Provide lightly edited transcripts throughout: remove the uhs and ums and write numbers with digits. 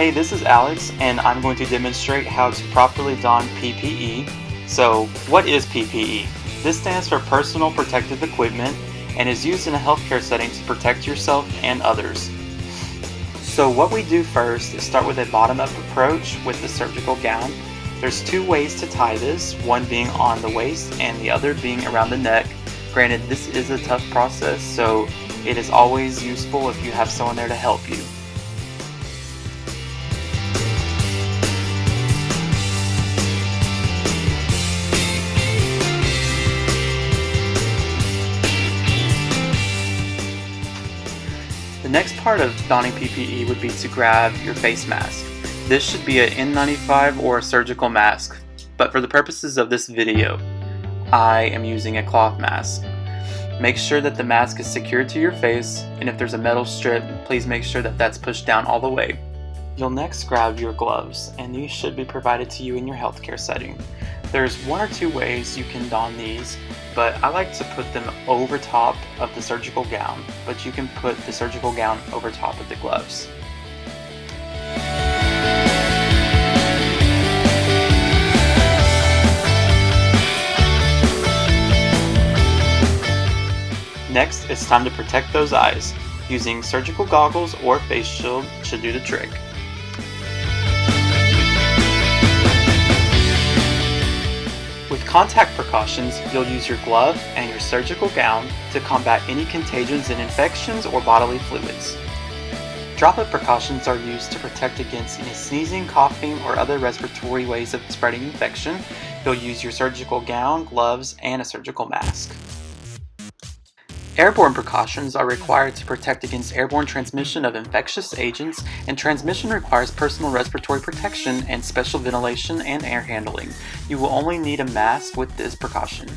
Hey, this is Alex, and I'm going to demonstrate how to properly don PPE. So, what is PPE? This stands for Personal Protective Equipment and is used in a healthcare setting to protect yourself and others. So what we do first is start with a bottom-up approach with the surgical gown. There's two ways to tie this, one being on the waist and the other being around the neck. Granted, this is a tough process, so it is always useful if you have someone there to help you. The next part of donning PPE would be to grab your face mask. This should be an N95 or a surgical mask, but for the purposes of this video, I am using a cloth mask. Make sure that the mask is secured to your face, and if there's a metal strip, please make sure that that's pushed down all the way. You'll next grab your gloves, and these should be provided to you in your healthcare setting. There's one or two ways you can don these, but I like to put them over top of the surgical gown, but you can put the surgical gown over top of the gloves. Next, it's time to protect those eyes. Using surgical goggles or face shield should do the trick. With contact precautions, you'll use your glove and your surgical gown to combat any contagions and infections or bodily fluids. Droplet precautions are used to protect against any sneezing, coughing, or other respiratory ways of spreading infection. You'll use your surgical gown, gloves, and a surgical mask. Airborne precautions are required to protect against airborne transmission of infectious agents, and transmission requires personal respiratory protection and special ventilation and air handling. You will only need a mask with this precaution.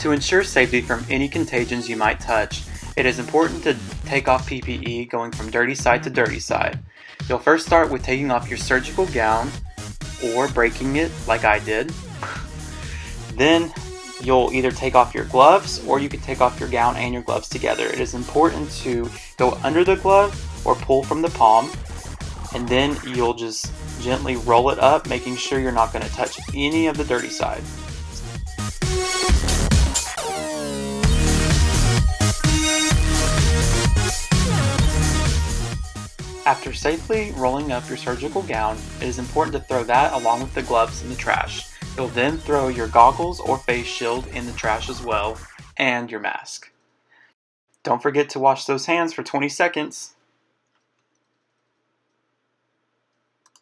To ensure safety from any contagions you might touch, it is important to take off PPE going from dirty side to dirty side. You'll first start with taking off your surgical gown or breaking it like I did. Then you'll either take off your gloves or you can take off your gown and your gloves together. It is important to go under the glove or pull from the palm, and then you'll just gently roll it up, making sure you're not going to touch any of the dirty side. After safely rolling up your surgical gown, it is important to throw that along with the gloves in the trash. You'll then throw your goggles or face shield in the trash as well, and your mask. Don't forget to wash those hands for 20 seconds.